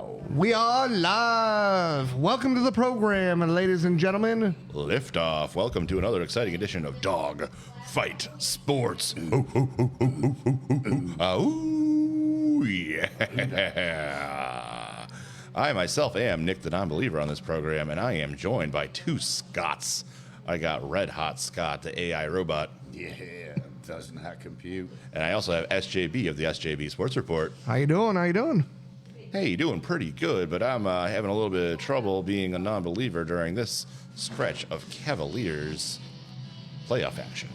now. We are live. Welcome to the program, ladies and gentlemen. Liftoff. Welcome to another exciting edition of Dog Fight Sports. Oh, yeah. I myself am Nick the Non-Believer on this program, and I am joined by two Scots. I got Red Hot Scott, the AI robot. Yeah, does not compute. And I also have SJB of the SJB Sports Report. How you doing? How you doing? Hey, doing pretty good, but I'm having a little bit of trouble being a non-believer during this stretch of Cavaliers playoff action.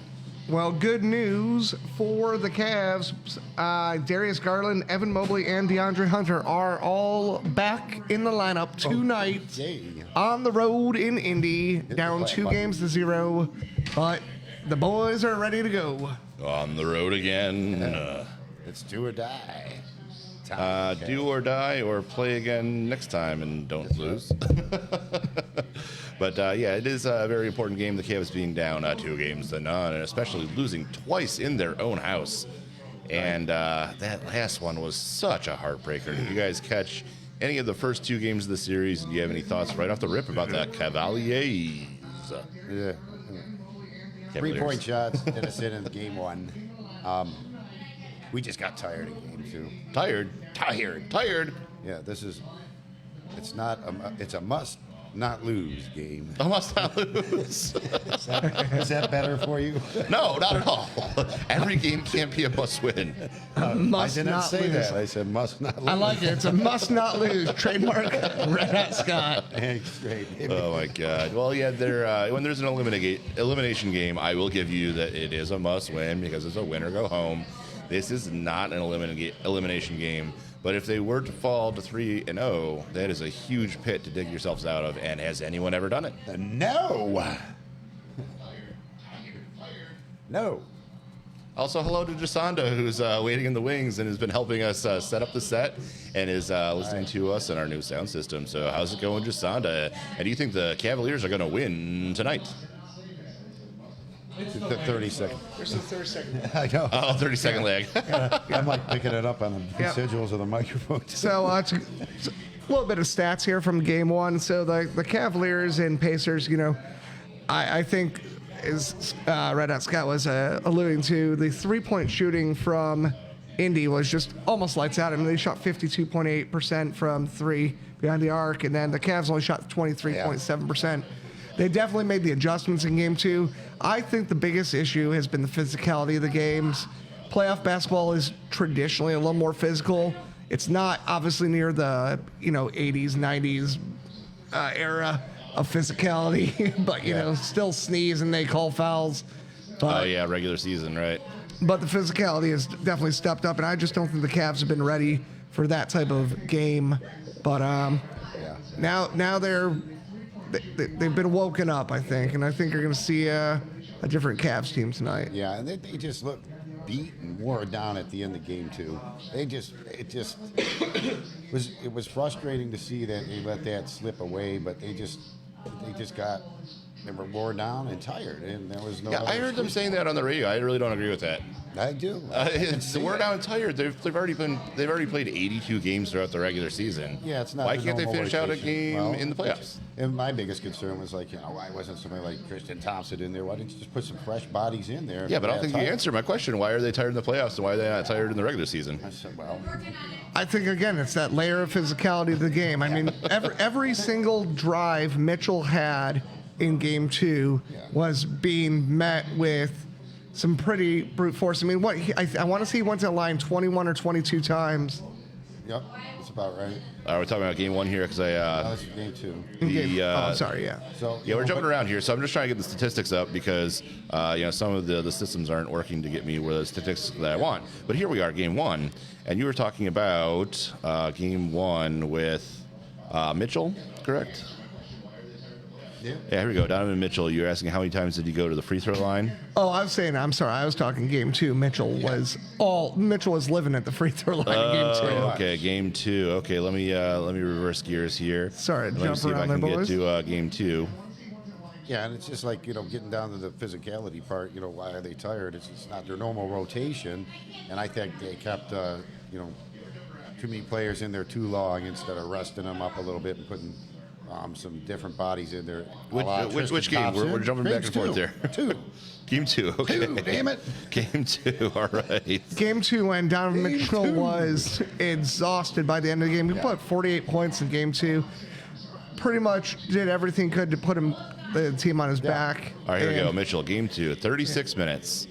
Well, good news for the Cavs. Darius Garland, Evan Mobley, and DeAndre Hunter are all back in the lineup tonight on the road in Indy, down 2-0, but the boys are ready to go. On the road again. It's do or die. Do or die or play again next time and don't lose. But, yeah, it is a very important game. The Cavs being down 2-0, and especially losing twice in their own house. And that last one was such a heartbreaker. Did you guys catch any of the first two games of the series? And do you have any thoughts right off the rip about that Cavaliers? Yeah. 3-point shots did us in game one. We just got tired in game two. Tired. Yeah, it's a must not lose game. I must not lose. Is that better for you? No, not at all. Every game can't be a must win. Must I didn't not say lose. that. I said must not lose. I like it. It's a must not lose. Trademark Red Hot Scott. Straight. Oh my God! Well, yeah, when there's an elimination game, I will give you that it is a must-win because it's a win or go home. This is not an elimination game, but if they were to fall to 3-0, that is a huge pit to dig yourselves out of. And has anyone ever done it? No. Also, hello to Jasonda, who's waiting in the wings and has been helping us set up the set and is listening to us in our new sound system. So how's it going, Jasonda? And do you think the Cavaliers are going to win tonight? The 30 second. There's a 30-second. I know. Oh, 30-second lag. I'm like picking it up on the residuals of the microphone. So it's a little bit of stats here from game one. So the Cavaliers and Pacers, I think as Red Hot Scott was alluding to, the three-point shooting from Indy was just almost lights out. I mean, they shot 52.8% from three behind the arc, and then the Cavs only shot 23.7%. They definitely made the adjustments in game two. I think the biggest issue has been the physicality of the games. Playoff basketball is traditionally a little more physical. It's not obviously near the 80s, 90s era of physicality, but still sneeze and they call fouls. But, Oh yeah, regular season, right? But the physicality has definitely stepped up, and I just don't think the Cavs have been ready for that type of game. But now they've been woken up, I think, and I think you're going to see a different Cavs team tonight. Yeah, and they just look beat and wore down at the end of game two. It was frustrating to see that they let that slip away, but they were worn down and tired, and there was no. Yeah, I heard them saying that on the radio. I really don't agree with that. I do. We're down and tired. They've already played 82 games throughout the regular season. Yeah, it's not. Why the can't they normal finish out a rotation. game in the playoffs? And my biggest concern was why wasn't somebody like Tristan Thompson in there? Why didn't you just put some fresh bodies in there? Yeah, but I don't think you answered my question. Why are they tired in the playoffs and why are they not tired in the regular season? I said, well, I think, again, it's that layer of physicality of the game. I mean, every single drive Mitchell had in game two was being met with some pretty brute force. I mean, I want to say he went to the line 21 or 22 times. yep, that's about right. We're talking about game one here because That's game two. Sorry, yeah. So yeah, we're jumping around here, so I'm just trying to get the statistics up because some of the systems aren't working to get me where the statistics that I want. But here we are, game one, and you were talking about game one with Mitchell, correct? Yeah. Yeah, here we go. Donovan Mitchell, you're asking how many times did he go to the free throw line? Oh, I'm sorry. I was talking game two. Mitchell was living at the free throw line in game two. Okay, game two. Okay, let me reverse gears here. Sorry, let me see if I can get to game two. Yeah, and it's just like, getting down to the physicality part, why are they tired? It's not their normal rotation. And I think they kept, too many players in there too long instead of resting them up a little bit and putting some different bodies in there. Which game? We're jumping back and forth there. Two. Game 2. Okay. Two, damn it. Game 2. All right. Game 2, when Donovan Mitchell was exhausted by the end of the game. He put 48 points in Game 2. Pretty much did everything could to put the team on his back. All right, here we go. Mitchell, Game 2, 36 minutes.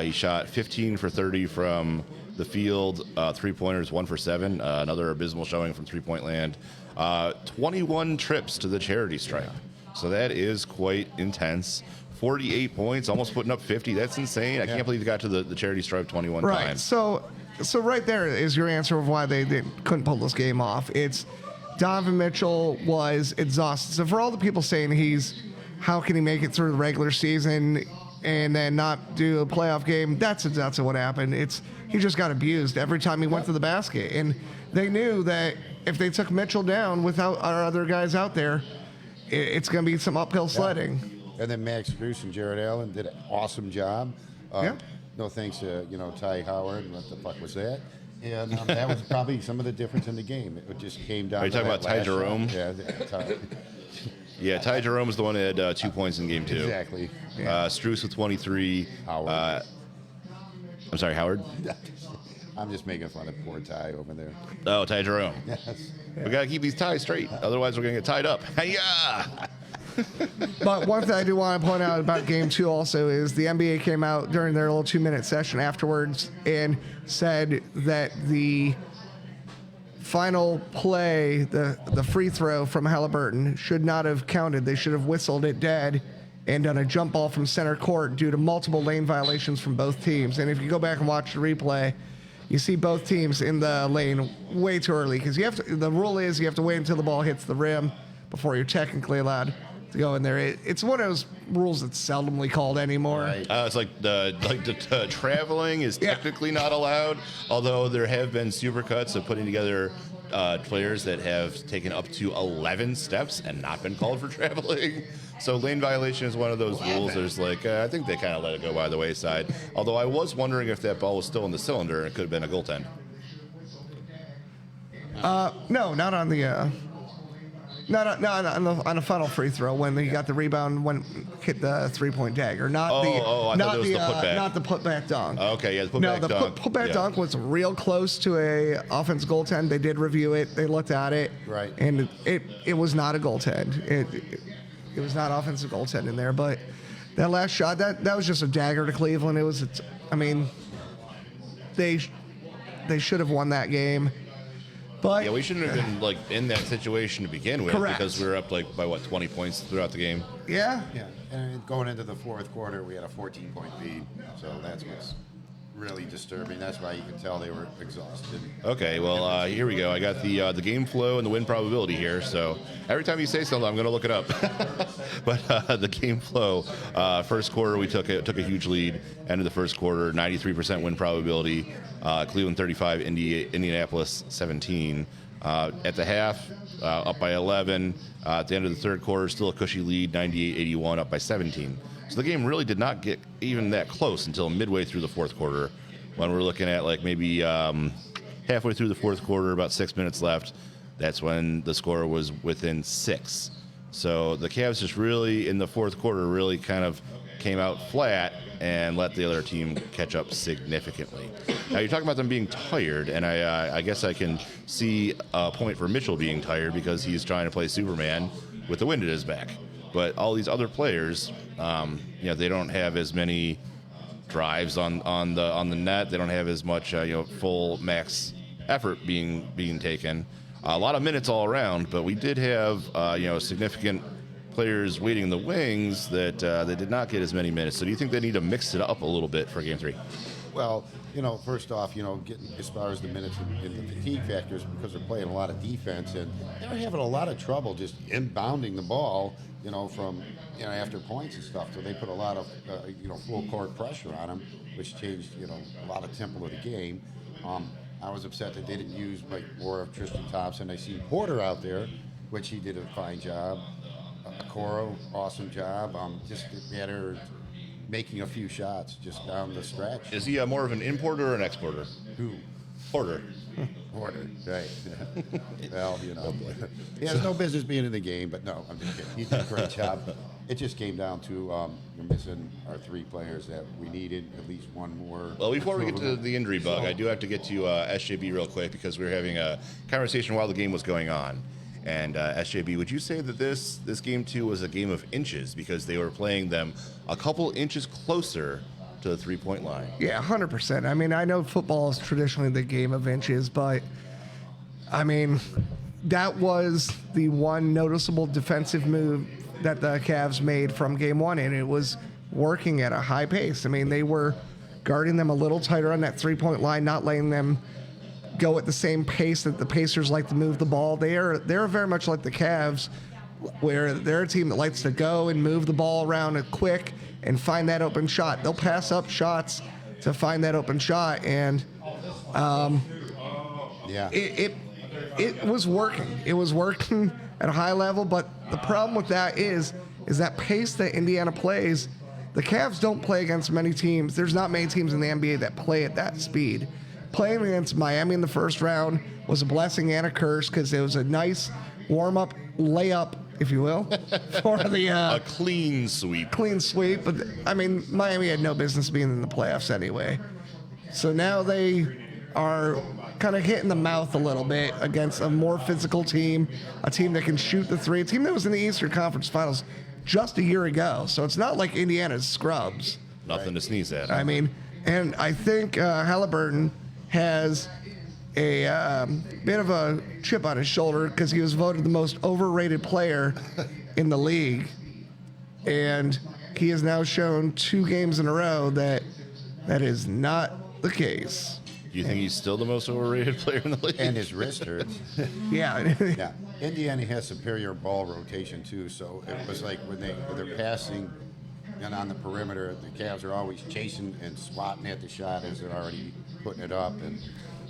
He shot 15 for 30 from the field, 3-pointers, 1 for 7. Another abysmal showing from three-point land. 21 trips to the charity stripe. So that is quite intense. 48 points, almost putting up 50. That's insane. I can't believe he got to the charity stripe 21 right. times. So right there is your answer of why they couldn't pull this game off. It's Donovan Mitchell was exhausted. So for all the people saying how can he make it through the regular season and then not do a playoff game, that's what happened. He just got abused every time he went to the basket. And they knew that if they took Mitchell down without our other guys out there, it's going to be some uphill sledding. And then Max Strus and Jared Allen did an awesome job. No thanks to Ty Howard. What the fuck was that? And that was probably some of the difference in the game. It just came down. Are you to talking that about Ty last Jerome? shot. Yeah, Ty. Yeah, Ty Jerome is the one that had 2 points in Game 2. Exactly. Strus with 23. Howard. I'm sorry, Howard? I'm just making fun of poor Ty over there. Oh, Ty Jerome. Yes. We got to keep these ties straight. Otherwise, we're going to get tied up. Hi-ya! But one thing I do want to point out about Game 2 also is the NBA came out during their little 2-minute session afterwards and said that the final play, the free throw from Halliburton, should not have counted. They should have whistled it dead and done a jump ball from center court due to multiple lane violations from both teams. And if you go back and watch the replay, you see both teams in the lane way too early because the rule is you have to wait until the ball hits the rim before you're technically allowed to go in there. It's one of those rules that's seldomly called anymore. Right. It's like the traveling is technically not allowed, although there have been supercuts of putting together players that have taken up to 11 steps and not been called for traveling. So lane violation is one of those rules. There's I think they kind of let it go by the wayside. Although I was wondering if that ball was still in the cylinder and it could have been a goaltend. No, not on the. Not on the final free throw when he got the rebound when hit the 3-point dagger. Not the putback dunk. Okay, yeah, the putback dunk. The putback dunk was real close to a offense goaltend. They did review it. They looked at it. Right. And it was not a goaltend. It was not offensive goaltend in there. But that last shot, that was just a dagger to Cleveland. They should have won that game. But yeah, we shouldn't have been in that situation to begin with. Correct. Because we were up by 20 points throughout the game. Yeah. Yeah. And going into the fourth quarter, we had a 14-point lead. So that's what's really disturbing. That's why you can tell they were exhausted. Okay, well, here we go. I got the game flow and the win probability here. So every time you say something, I'm going to look it up. But the game flow, first quarter, we took a huge lead. End of the first quarter, 93% win probability. Cleveland 35, Indianapolis 17. At the half, up by 11. At the end of the third quarter, still a cushy lead, 98-81, up by 17. So the game really did not get even that close until midway through the fourth quarter, when we're looking at maybe halfway through the fourth quarter, about 6 minutes left. That's when the score was within 6. So the Cavs just really, in the fourth quarter, really kind of came out flat and let the other team catch up significantly. Now, you're talking about them being tired, and I guess I can see a point for Mitchell being tired because he's trying to play Superman with the wind at his back. But all these other players, they don't have as many drives on the net. They don't have as much full max effort being taken. A lot of minutes all around, but we did have significant players waiting in the wings that they did not get as many minutes. So do you think they need to mix it up a little bit for Game 3? Well, first off, getting as far as the minutes and the fatigue factors, because they're playing a lot of defense and they're having a lot of trouble just inbounding the ball, from after points and stuff. So they put a lot of full court pressure on them, which changed a lot of tempo of the game. I was upset that they didn't use more of Tristan Thompson. I see Porter out there, which he did a fine job. Okoro, awesome job. Just better making a few shots just down the stretch. Is he more of an importer or an exporter? Who? Porter. order, right? Well, he has no business being in the game, but no, I'm just kidding. He did a great job. It just came down to we're missing our 3 players that we needed, at least one more. Well, before we get to the injury bug, I do have to get to SJB real quick because we were having a conversation while the game was going on. And SJB, would you say that this game 2 was a game of inches because they were playing them a couple inches closer to the 3-point line? Yeah, 100%. I mean, I know football is traditionally the game of inches, but I mean, that was the one noticeable defensive move that the Cavs made from game 1, and it was working at a high pace. I mean, they were guarding them a little tighter on that 3-point line, not letting them go at the same pace that the Pacers like to move the ball. They're very much like the Cavs, where they're a team that likes to go and move the ball around quick and find that open shot. They'll pass up shots to find that open shot, and Yeah. it was working. It was working at a high level, but the problem with that is that pace that Indiana plays. The Cavs don't play against many teams. There's not many teams in the NBA that play at that speed. Playing against Miami in the first round was a blessing and a curse because it was a nice warm-up layup, if you will, for the A clean sweep. clean sweep. But, I mean, Miami had no business being in the playoffs anyway. So now they are kind of hit in the mouth a little bit against a more physical team, a team that can shoot the 3, a team that was in the Eastern Conference Finals just a year ago. So it's not like Indiana's scrubs. Nothing to sneeze at. I mean, and I think Halliburton has a bit of a chip on his shoulder because he was voted the most overrated player in the league. And he has now shown 2 games in a row that is not the case. Do you think he's still the most overrated player in the league? And his wrist hurts. Yeah. Yeah, Indiana has superior ball rotation too. So it was like when they're passing and on the perimeter, the Cavs are always chasing and swatting at the shot as they're already putting it up. And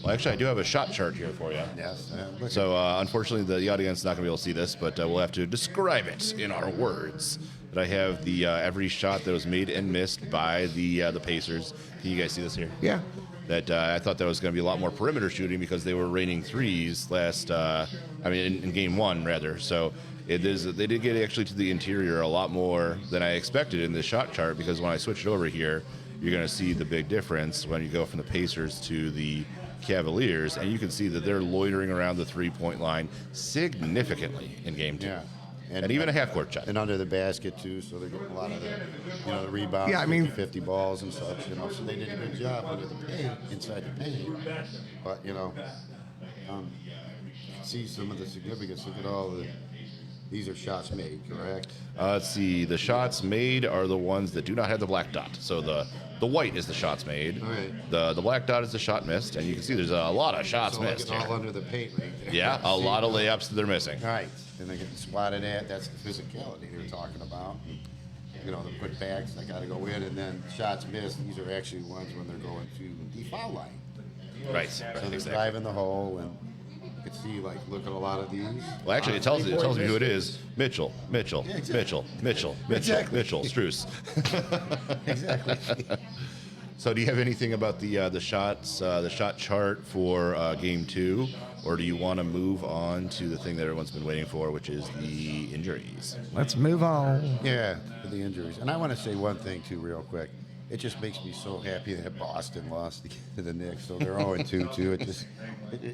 Well, actually, I do have a shot chart here for you. yes, So, unfortunately, the audience is not going to be able to see this, but we'll have to describe it in our words. But I have the every shot that was made and missed by the Pacers. Can you guys see this here? Yeah. That I thought that was going to be a lot more perimeter shooting because they were raining threes in game 1 rather. So they did get actually to the interior a lot more than I expected in this shot chart because when I switch it over here, you're going to see the big difference when you go from the Pacers to the Cavaliers, and you can see that they're loitering around the 3-point line significantly in game 2. Yeah. And even a half-court shot. And under the basket too, so they're getting a lot of the rebounds. Yeah, I mean- 50 balls and such. So they did a good job under the paint, inside the paint. But see some of the significance. Look at all these are shots made, correct? Let's see. The shots made are the ones that do not have the black dot. So the white is the shots made. All right. The black dot is the shot missed, and you can see there's a lot of shots So missed like it's all here. under the paint right there. Yeah, a lot of layups that they're missing. Right, and they're getting swatted at. That's the physicality they were talking about. The put backs, they got to go in, and then shots missed. These are actually ones when they're going to the foul line. Right. So they're Exactly. driving the hole, and you can see, look at a lot of these. Well, actually, it tells me who it is. Mitchell, Mitchell, Yeah, exactly. Mitchell, Exactly. Mitchell, Struess. Exactly. So, do you have anything about the shot chart for game 2, or do you want to move on to the thing that everyone's been waiting for, which is the injuries? Let's move on. Yeah, for the injuries. And I want to say one thing, too, real quick. It just makes me so happy that Boston lost to the Knicks. So they're 0-2, too.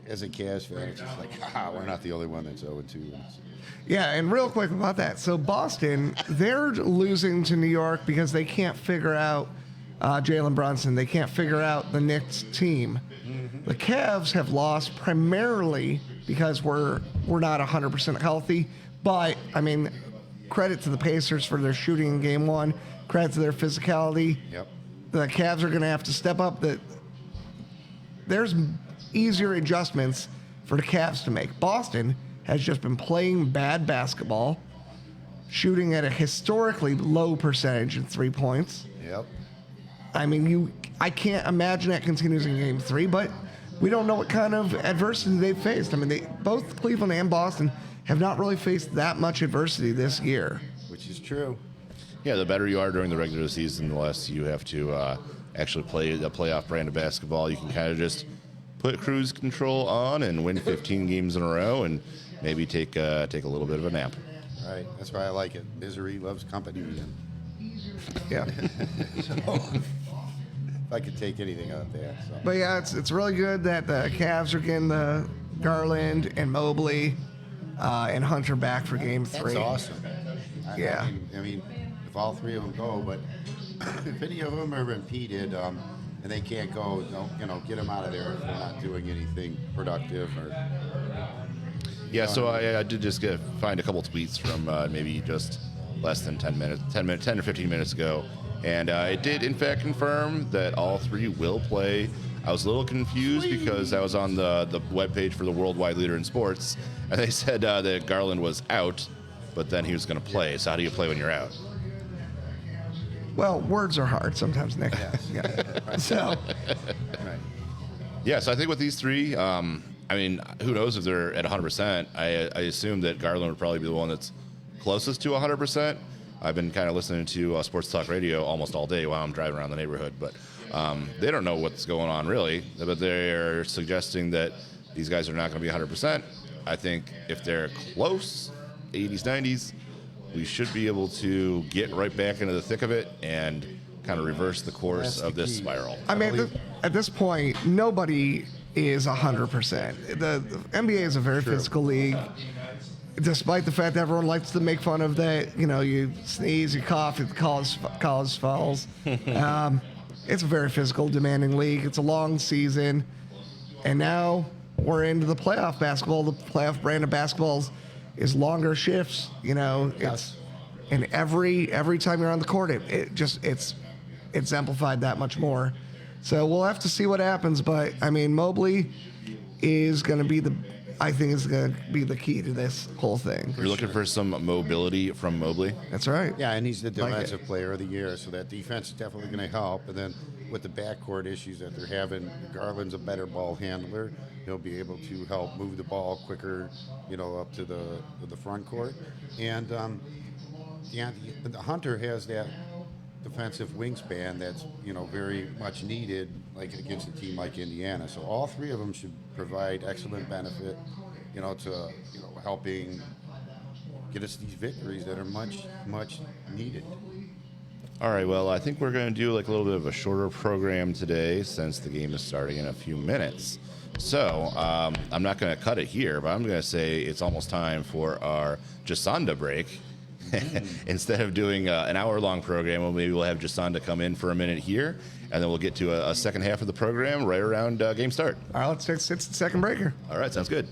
As a Cavs fan, it's just like, we're not the only one that's 0-2. Yeah, and real quick about that. So Boston, they're losing to New York because they can't figure out Jalen Brunson. They can't figure out the Knicks team. Mm-hmm. The Cavs have lost primarily because we're not 100% healthy. But, I mean, credit to the Pacers for their shooting in game 1. Credit to their physicality. Yep. The Cavs are going to have to step up. There's easier adjustments for the Cavs to make. Boston has just been playing bad basketball, shooting at a historically low percentage in 3 points. Yep. I mean, I can't imagine that continues in game 3, but we don't know what kind of adversity they've faced. I mean, both Cleveland and Boston have not really faced that much adversity this year. Which is true. Yeah, the better you are during the regular season, the less you have to actually play a playoff brand of basketball. You can kind of just put cruise control on and win 15 games in a row, and maybe take a little bit of a nap. Right. That's why I like it. Misery loves company. And Yeah. so, if I could take anything out of that. So. But yeah, it's really good that the Cavs are getting the Garland and Mobley and Hunter back for Game 3. That's awesome. Yeah. I mean, if all three of them go, but if any of them are impeded and they can't go, get them out of there if they're not doing anything productive or. Yeah, so I did just find a couple tweets from maybe just less than 10 or 15 minutes ago, and it did in fact confirm that all three will play. I was a little confused because I was on the webpage for the worldwide leader in sports, and they said that Garland was out, but then he was going to play. So how do you play when you're out? Well, words are hard sometimes, Nick. Yeah. So, Right. Yeah, so I think with these three, I mean, who knows if they're at 100%. I assume that Garland would probably be the one that's closest to 100%. I've been kind of listening to sports talk radio almost all day while I'm driving around the neighborhood, but they don't know what's going on really, but they're suggesting that these guys are not going to be 100%. I think if they're close, 80s, 90s, we should be able to get right back into the thick of it and kind of reverse the course That's of the this key. spiral. I mean, at this point, nobody is 100%. The NBA is a very physical league. Despite the fact that everyone likes to make fun of that, you sneeze, you cough, it cause fouls. It's a very physical, demanding league. It's a long season, and now we're into the playoff basketball. The playoff brand of basketball is longer shifts. It's and every time you're on the court, it's exemplified that much more. So we'll have to see what happens. But I mean, Mobley is going to be the key to this whole thing. You're looking for some mobility from Mobley? That's right. Yeah, and he's the Like defensive player of the year, so that defense is definitely going to help. And then with the backcourt issues that they're having, Garland's a better ball handler. He'll be able to help move the ball quicker, up to the front court. And the Hunter has that defensive wingspan that's very much needed, like against a team like Indiana. So all three of them should provide excellent benefit, to helping get us these victories that are much needed. All right, well, I think we're going to do like a little bit of a shorter program today since the game is starting in a few minutes. So I'm not going to cut it here, but I'm going to say it's almost time for our Jasonda break. Instead of doing an hour-long program, maybe we'll have Jasonda come in for a minute here, and then we'll get to a second half of the program right around game start. All right, let's take the second breaker. All right, sounds good.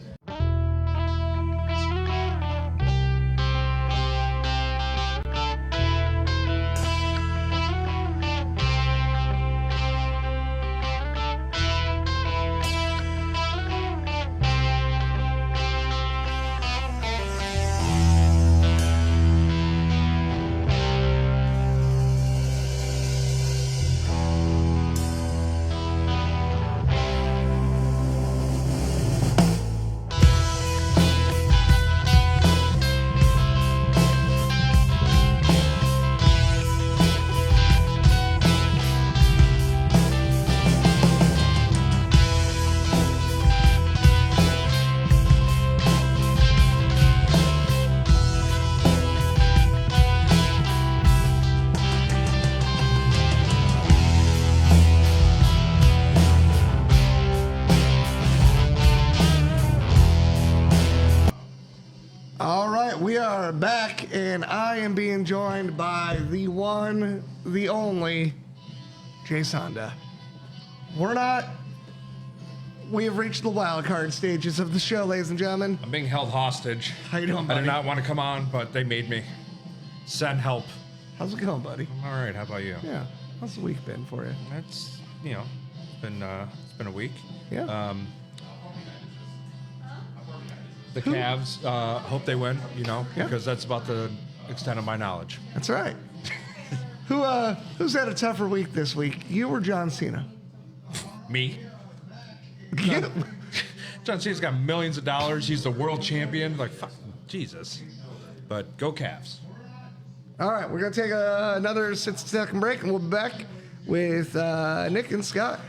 We are back, and I am being joined by the one, the only, Jay Sonda. We have reached the wild card stages of the show, ladies and gentlemen. I'm being held hostage. How you doing, I buddy? did not want to come on, but they made me. Send help. How's it going, buddy? All right, how about you? Yeah. How's the week been for you? It's it's been a week. Yeah. The Cavs hope they win, Yeah. because that's about the extent of my knowledge. That's right. Who's had a tougher week this week? You or John Cena? Me. You. John Cena's got millions of dollars. He's the world champion. Like, fuck, Jesus. But go Cavs. All right, we're going to take another 60-second break, and we'll be back with Nick and Scott.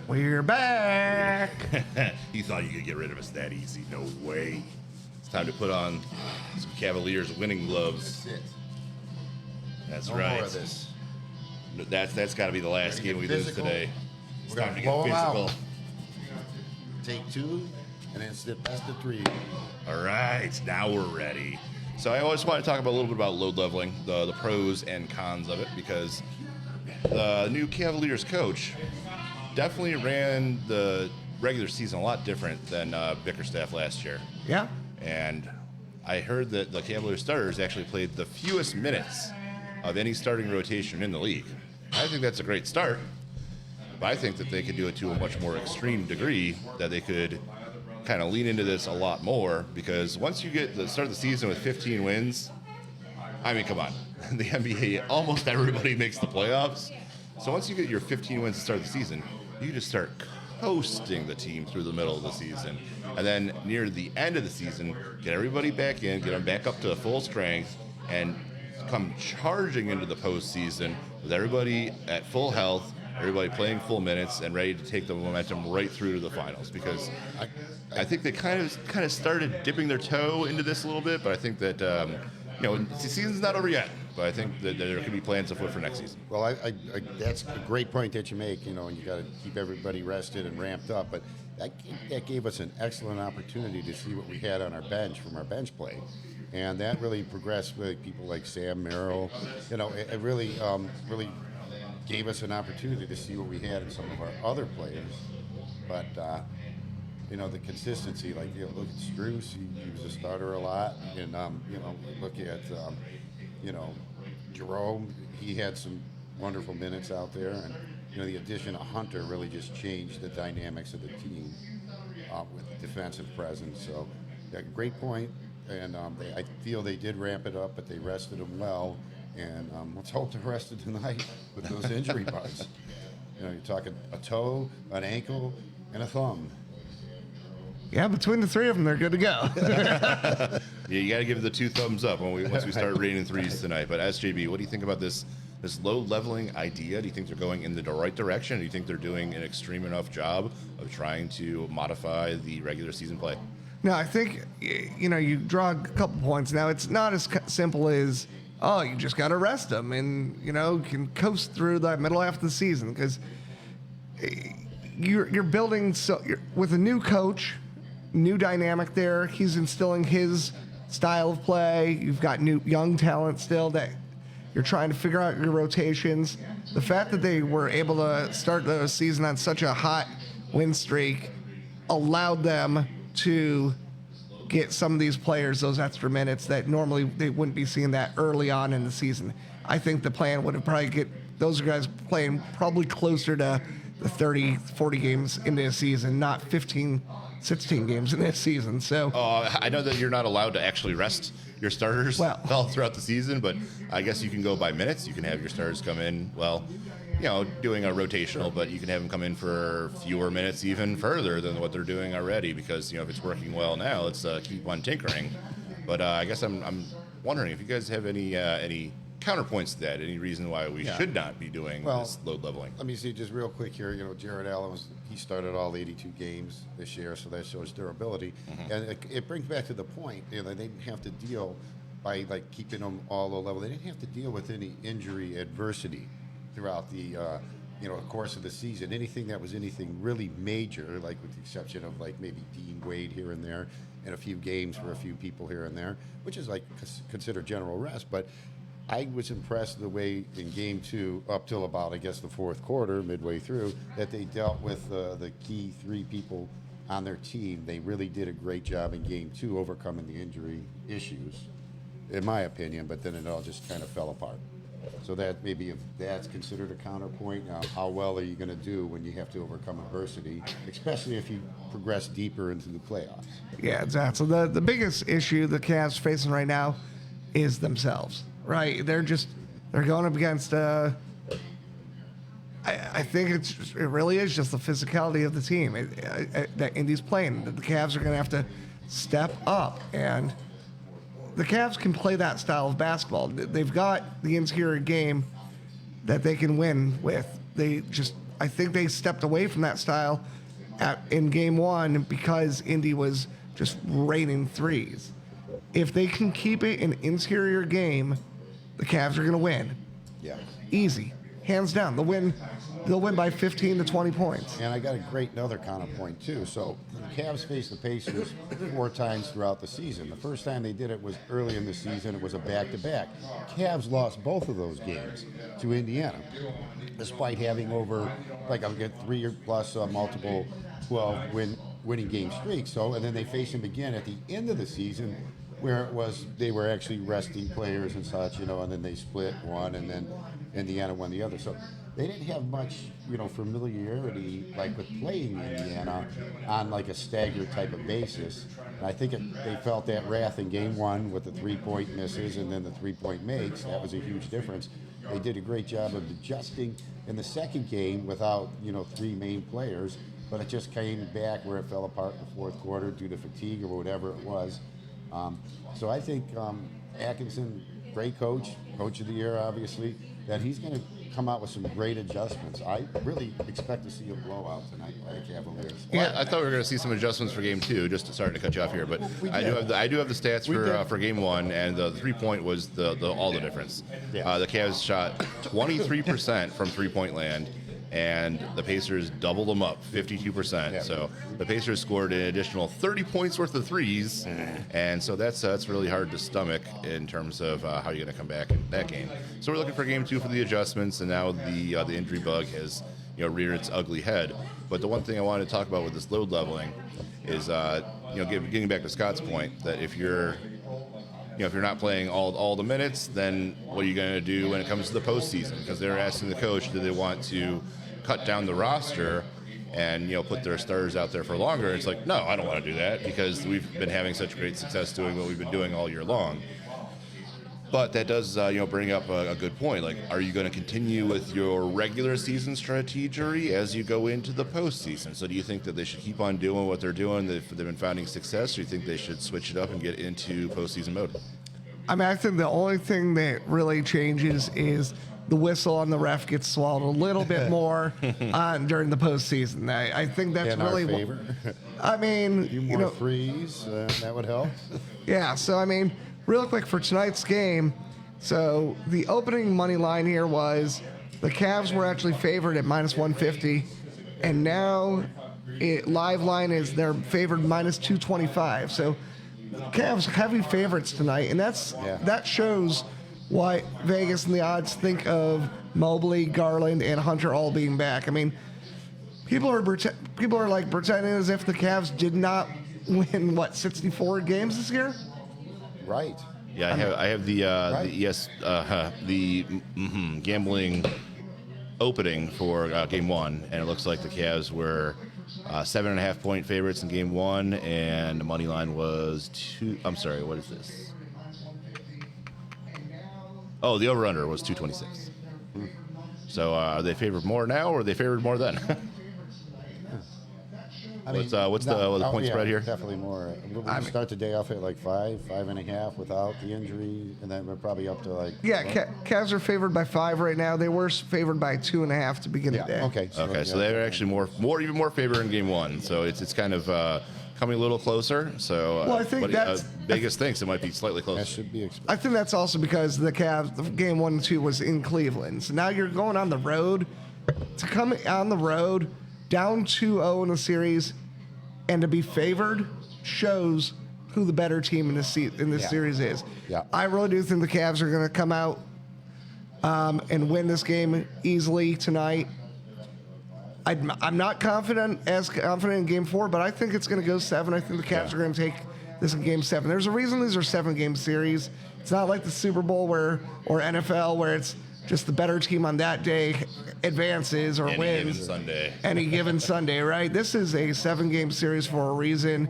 We're back. You thought you could get rid of us that easy? No way. It's time to put on some Cavaliers winning gloves. That's it. That's No right. more of this. That's got to be the last We're game gonna we get lose physical. today. It's We're time gonna to blow get 'em physical. out. Take 2, and then it's the best of 3. All right, now we're ready. So I always want to talk about a little bit about load leveling, the pros and cons of it, because the new Cavaliers coach definitely ran the regular season a lot different than Bickerstaff last year. Yeah. And I heard that the Cavaliers starters actually played the fewest minutes of any starting rotation in the league. I think that's a great start, but I think that they could do it to a much more extreme degree, that they could kind of lean into this a lot more, because once you get the start of the season with 15 wins, I mean, come on. The NBA, almost everybody makes the playoffs. So once you get your 15 wins to start the season, you just start coasting the team through the middle of the season. And then near the end of the season, get everybody back in, get them back up to full strength, and come charging into the postseason with everybody at full health, everybody playing full minutes, and ready to take the momentum right through to the finals. Because I think they kind of started dipping their toe into this a little bit, but I think that the season's not over yet. But I think that there could be plans afoot for next season. Well, I that's a great point that you make, and you got to keep everybody rested and ramped up. But that gave us an excellent opportunity to see what we had on our bench from our bench play. And that really progressed with people like Sam Merrill. It really gave us an opportunity to see what we had in some of our other players. But, the consistency, look at Strus, he was a starter a lot. And, look at, Jerome, he had some wonderful minutes out there. And, the addition of Hunter really just changed the dynamics of the team with defensive presence. So, yeah, great point. And I feel they did ramp it up, but they rested them well. And let's hope they're rested tonight with those injury bugs. You're talking a toe, an ankle, and a thumb. Yeah, between the 3 of them, they're good to go. Yeah, you got to give the 2 thumbs up once we start rating threes tonight. But SJB, what do you think about this load leveling idea? Do you think they're going in the right direction? Do you think they're doing an extreme enough job of trying to modify the regular season play? No, I think, you draw a couple points. Now, it's not as simple as, you just got to rest them and, can coast through that middle half of the season, because you're building with a new coach, new dynamic there. He's instilling his style of play. You've got new young talent still that you're trying to figure out your rotations. The fact that they were able to start the season on such a hot win streak allowed them to get some of these players those extra minutes that normally they wouldn't be seeing that early on in the season. I think the plan would have probably get those guys playing probably closer to the 30, 40 games into a season, not 15, 16 games in this season. So I know that you're not allowed to actually rest your starters all throughout the season, but I guess you can go by minutes. You can have your starters come in, doing a rotational, but you can have them come in for fewer minutes even further than what they're doing already, because, if it's working well now, let's keep on tinkering. But I guess I'm wondering if you guys have any counterpoints to that, any reason why we should not be doing this load leveling. Let me see just real quick here. Jared Allen he started all 82 games this year, so that shows durability. Mm-hmm. And it brings back to the point, they didn't have to deal by keeping them all low level. They didn't have to deal with any injury adversity throughout the course of the season. Anything that was anything really major, like with the exception of maybe Dean Wade here and there, and a few games for a few people here and there, which is considered general rest. But I was impressed the way in Game 2, up till about, I guess, the fourth quarter, midway through, that they dealt with the key 3 people on their team. They really did a great job in Game 2 overcoming the injury issues, in my opinion, but then it all just kind of fell apart. So that maybe if that's considered a counterpoint, how well are you going to do when you have to overcome adversity, especially if you progress deeper into the playoffs? Yeah, exactly. So the biggest issue the Cavs facing right now is themselves. Right, they're going up against. I think it really is just the physicality of the team that Indy's playing. The Cavs are going to have to step up, and the Cavs can play that style of basketball. They've got the interior game that they can win with. They just I think they stepped away from that style in game one because Indy was just raining threes. If they can keep it an interior game, the Cavs are going to win. Yeah. Easy. Hands down. They'll win by 15 to 20 points. And I got a great another counterpoint too. So the Cavs faced the Pacers 4 times throughout the season. The first time they did it was early in the season. It was a back-to-back. Cavs lost both of those games to Indiana, despite having over, like, I'll get 3 or plus multiple 12 winning game streaks. So, and then they faced them again at the end of the season, where it was they were actually resting players and such, and then they split one, and then Indiana won the other. So they didn't have much, familiarity like with playing Indiana on like a staggered type of basis. And I think they felt that wrath in game one with the 3-point misses and then the 3-point makes. That was a huge difference. They did a great job of adjusting in the second game without 3 main players, but it just came back where it fell apart in the fourth quarter due to fatigue or whatever it was. So I think Atkinson, great coach of the year, obviously, that he's going to come out with some great adjustments. I really expect to see a blowout tonight by the Cavaliers. Well, I thought we were going to see some adjustments for game 2. Just sorry to cut you off here, but I do have the stats for game 1, and the 3-point was all the difference. Yeah. The Cavs shot 23% from 3-point land, and the Pacers doubled them up, 52%. Yeah. So the Pacers scored an additional 30 points worth of threes, and so that's really hard to stomach in terms of how you're going to come back in that game. So we're looking for game 2 for the adjustments, and now the injury bug has reared its ugly head. But the one thing I wanted to talk about with this load leveling is getting back to Scott's point that if you're not playing all the minutes, then what are you going to do when it comes to the postseason? Because they're asking the coach, do they want to cut down the roster and put their starters out there for longer? It's like, no, I don't want to do that because we've been having such great success doing what we've been doing all year long. But that does bring up a good point. Like, are you going to continue with your regular season strategy as you go into the postseason? So do you think that they should keep on doing what they're doing? They've been finding success. Or do you think they should switch it up and get into postseason mode? I mean, I think the only thing that really changes is the whistle on the ref gets swallowed a little bit more during the postseason. I think that's In really our favor. I mean, A few more threes, that would help. yeah. So I mean, real quick for tonight's game. So the opening money line here was the Cavs were actually favored at -150, and now live line is they're favored -225. So Cavs heavy favorites tonight, and that shows why Vegas and the odds think of Mobley, Garland, and Hunter all being back. I mean, people are like pretending as if the Cavs did not win 64 games this year. Right. Yeah, I have the gambling opening for game 1, and it looks like the Cavs were 7.5-point favorites in game 1, and the money line was 2. I'm sorry, what is this? Oh, the over/under was 226. So are they favored more now, or are they favored more then? What's the point spread here? Definitely more. We'll start the day off at like 5.5 without the injury, and then we're probably up to like. Yeah, Cavs are favored by 5 right now. They were favored by 2.5 to begin the day. Okay. So they're actually even more favored in game 1. So it's kind of coming a little closer. So Well, I think that's- Vegas thinks it might be slightly That closer. should be expected. I think that's also because the Cavs, the game 1 and 2 was in Cleveland. So now you're going on the road. To come on the road, down 2-0 in the series, and to be favored shows who the better team in this series is. Yeah. I really do think the Cavs are going to come out and win this game easily tonight. I'm not confident in Game 4, but I think it's going to go 7. I think the Cavs are going to take this in Game 7. There's a reason these are 7-game series. It's not like the Super Bowl or NFL where it's just the better team on that day advances or wins. Any given Sunday, right? This is a 7-game series for a reason.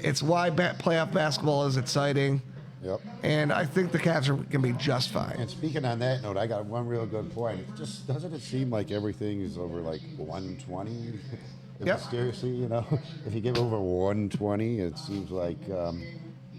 It's why playoff basketball is exciting. Yep. And I think the Cavs are going to be just fine. And speaking on that note, I got one real good point. Doesn't it seem like everything is over like 120? Yep. Mysteriously, if you get over 120, it seems like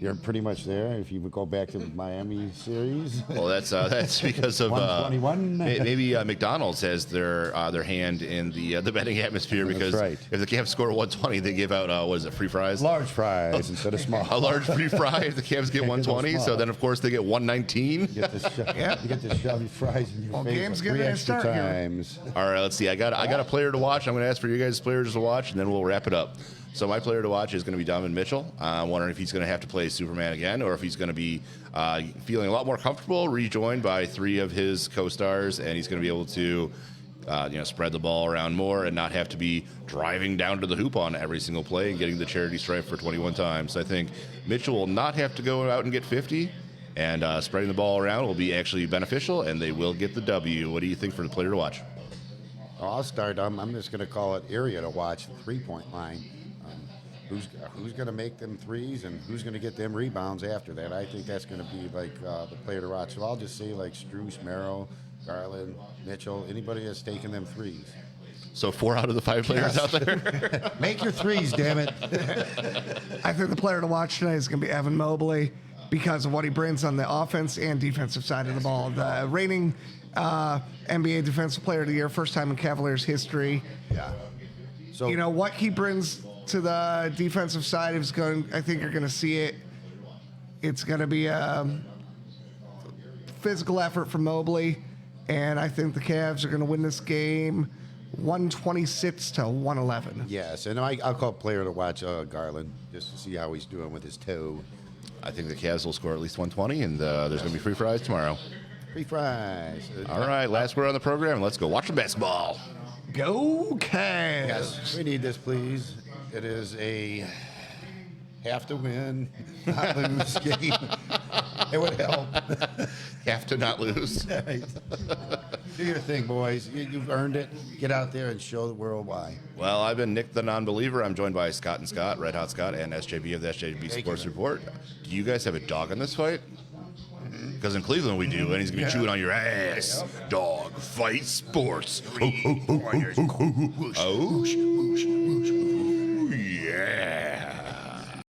You're pretty much there. If you would go back to the Miami series, Well, that's because of 121. Maybe McDonald's has their hand in the betting atmosphere because right. if the Cavs score 120, they give out what is it, free fries? large fries instead of small. A large free fry if the Cavs get Can't get those 120. So small. then of course they get 119. You get to shove your fries in your Well, face game's like 3 getting a extra start here. times. All right, let's see. I got a player to watch. I'm going to ask for you guys players to watch, and then we'll wrap it up. So my player to watch is going to be Donovan Mitchell. I'm wondering if he's going to have to play Superman again, or if he's going to be feeling a lot more comfortable, rejoined by 3 of his co-stars, and he's going to be able to spread the ball around more and not have to be driving down to the hoop on every single play and getting the charity stripe for 21 times. I think Mitchell will not have to go out and get 50, and spreading the ball around will be actually beneficial, and they will get the W. What do you think for the player to watch? I'll start. I'm just going to call it area to watch, the 3-point line. Who's going to make them threes and who's going to get them rebounds after that? I think that's going to be like the player to watch. So I'll just say like Strus, Merrill, Garland, Mitchell, anybody that's taking them threes. So 4 out of the 5 players out there. Make your threes, damn it. I think the player to watch tonight is going to be Evan Mobley because of what he brings on the offense and defensive side of the ball. The reigning NBA Defensive Player of the Year, first time in Cavaliers history. Yeah. So You know what he brings to the defensive side is going. I think you're going to see it. It's going to be a physical effort from Mobley, and I think the Cavs are going to win this game, 126 to 111. yes, and I'll call player to watch Garland just to see how he's doing with his toe. I think the Cavs will score at least 120, and there's going to be free fries tomorrow. Free fries. All right, last word on the program. Let's go watch some basketball. Go Cavs! Yes, we need this, please. It is a have to win, not lose game. It would help. Have to not lose. Do your thing, boys. You've earned it. Get out there and show the world why. Well, I've been Nick the Non-Believer. I'm joined by Scott and Scott, Red Hot Scott, and SJB of the SJB Sports Report. Do you guys have a dog in this fight? Because in Cleveland we do, and he's going to be chewing on your ass. Dog fight sports. Oh, yeah.